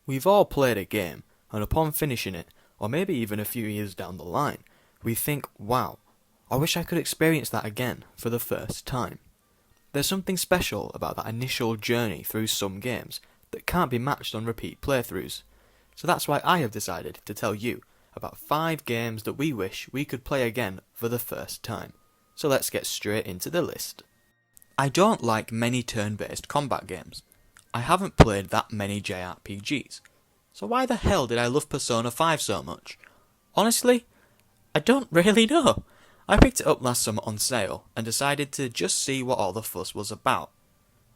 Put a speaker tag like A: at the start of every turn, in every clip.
A: We've all played a game, and upon finishing it, or maybe even a few years down the line, we think, wow, I wish I could experience that again for the first time. There's something special about that initial journey through some games that can't be matched on repeat playthroughs. So that's why I have decided to tell you about 5 games that we wish we could play again for the first time. So let's get straight into the list. I don't like many turn-based combat games. I haven't played that many JRPGs. So why the hell did I love Persona 5 so much? Honestly, I don't really know. I picked it up last summer on sale and decided to just see what all the fuss was about.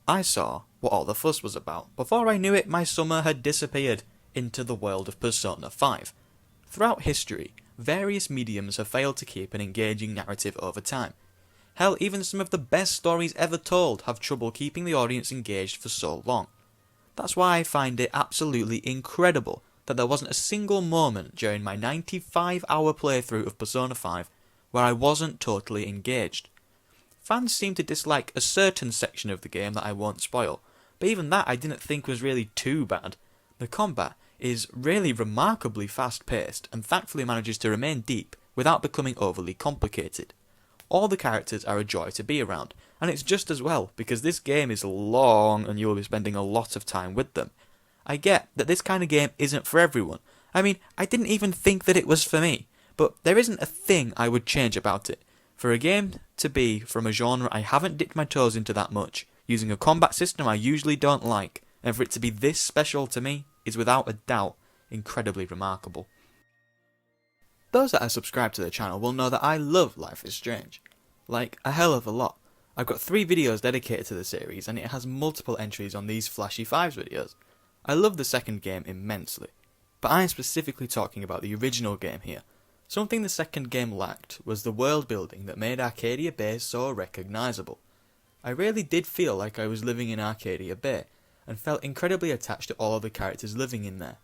A: I saw what all the fuss was about. Before I knew it, my summer had disappeared into the world of Persona 5. Throughout history, various mediums have failed to keep an engaging narrative over time. Hell, even some of the best stories ever told have trouble keeping the audience engaged for so long. That's why I find it absolutely incredible that there wasn't a single moment during my 95-hour playthrough of Persona 5 where I wasn't totally engaged. Fans seem to dislike a certain section of the game that I won't spoil, but even that I didn't think was really too bad. The combat is really remarkably fast-paced and thankfully manages to remain deep without becoming overly complicated. All the characters are a joy to be around, and it's just as well because this game is long and you will be spending a lot of time with them. I get that this kind of game isn't for everyone. I mean, I didn't even think that it was for me, but there isn't a thing I would change about it. For a game to be from a genre I haven't dipped my toes into that much, using a combat system I usually don't like, and for it to be this special to me is without a doubt incredibly remarkable. Those that are subscribed to the channel will know that I love Life is Strange. Like, a hell of a lot. I've got 3 videos dedicated to the series and it has multiple entries on these Flashy Fives videos. I love the second game immensely, but I am specifically talking about the original game here. Something the second game lacked was the world building that made Arcadia Bay so recognisable. I really did feel like I was living in Arcadia Bay, and felt incredibly attached to all of the characters living in there.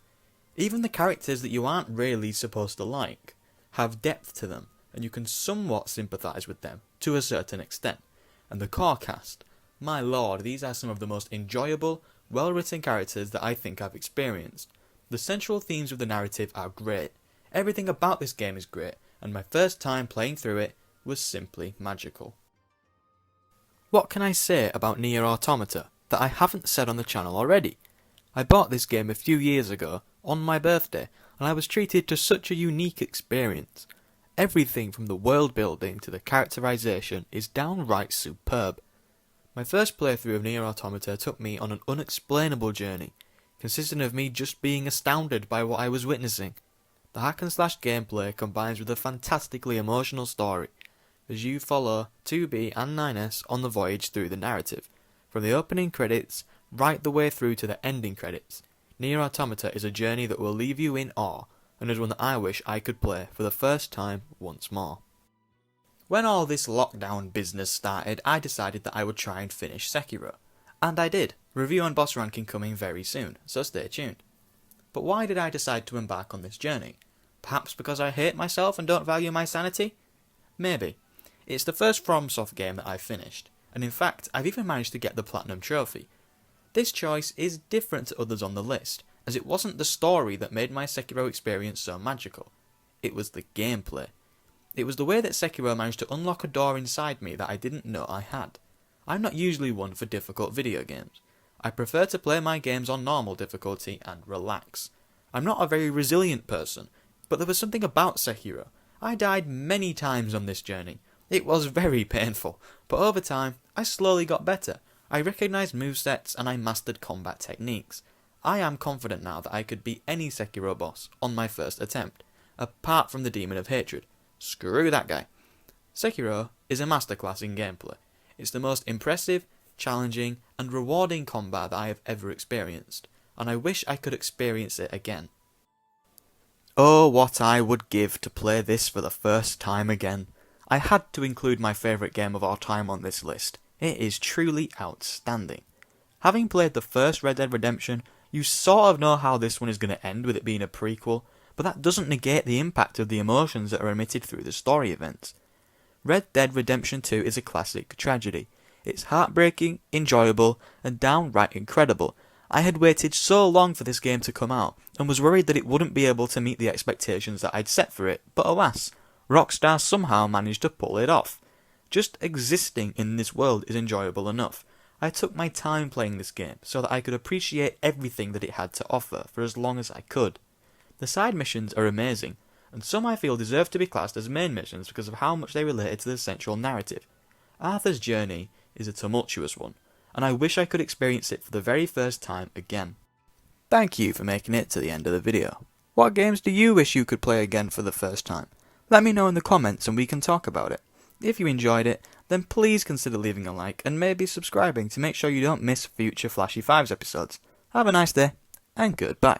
A: Even the characters that you aren't really supposed to like have depth to them, and you can somewhat sympathise with them to a certain extent. And the core cast, my lord, these are some of the most enjoyable, well-written characters that I think I've experienced. The central themes of the narrative are great. Everything about this game is great, and my first time playing through it was simply magical. What can I say about NIER AUTOMATA that I haven't said on the channel already? I bought this game a few years ago, on my birthday, and I was treated to such a unique experience. Everything from the world building to the characterization is downright superb. My first playthrough of NIER AUTOMATA took me on an unexplainable journey, consisting of me just being astounded by what I was witnessing. The hack and slash gameplay combines with a fantastically emotional story, as you follow 2B and 9S on the voyage through the narrative, from the opening credits right the way through to the ending credits. NIER AUTOMATA is a journey that will leave you in awe, and is one that I wish I could play for the first time once more. When all this lockdown business started, I decided that I would try and finish Sekiro. And I did. Review and boss ranking coming very soon, so stay tuned. But why did I decide to embark on this journey? Perhaps because I hate myself and don't value my sanity? Maybe. It's the first FromSoft game that I've finished, and in fact I've even managed to get the Platinum Trophy. This choice is different to others on the list, as it wasn't the story that made my Sekiro experience so magical. It was the gameplay. It was the way that Sekiro managed to unlock a door inside me that I didn't know I had. I'm not usually one for difficult video games. I prefer to play my games on normal difficulty and relax. I'm not a very resilient person, but there was something about Sekiro. I died many times on this journey. It was very painful, but over time, I slowly got better. I recognised movesets and I mastered combat techniques. I am confident now that I could beat any Sekiro boss on my first attempt, apart from the Demon of Hatred. Screw that guy. Sekiro is a masterclass in gameplay. It's the most impressive, challenging, and rewarding combat that I have ever experienced, and I wish I could experience it again. Oh, what I would give to play this for the first time again. I had to include my favourite game of all time on this list. It is truly outstanding. Having played the first Red Dead Redemption, you sort of know how this one is going to end with it being a prequel, but that doesn't negate the impact of the emotions that are emitted through the story events. Red Dead Redemption 2 is a classic tragedy. It's heartbreaking, enjoyable, and downright incredible. I had waited so long for this game to come out, and was worried that it wouldn't be able to meet the expectations that I'd set for it, but alas, Rockstar somehow managed to pull it off. Just existing in this world is enjoyable enough. I took my time playing this game so that I could appreciate everything that it had to offer for as long as I could. The side missions are amazing, and some I feel deserve to be classed as main missions because of how much they related to the central narrative. Arthur's journey is a tumultuous one, and I wish I could experience it for the very first time again. Thank you for making it to the end of the video. What games do you wish you could play again for the first time? Let me know in the comments and we can talk about it. If you enjoyed it, then please consider leaving a like and maybe subscribing to make sure you don't miss future Flashy Fives episodes. Have a nice day, and goodbye.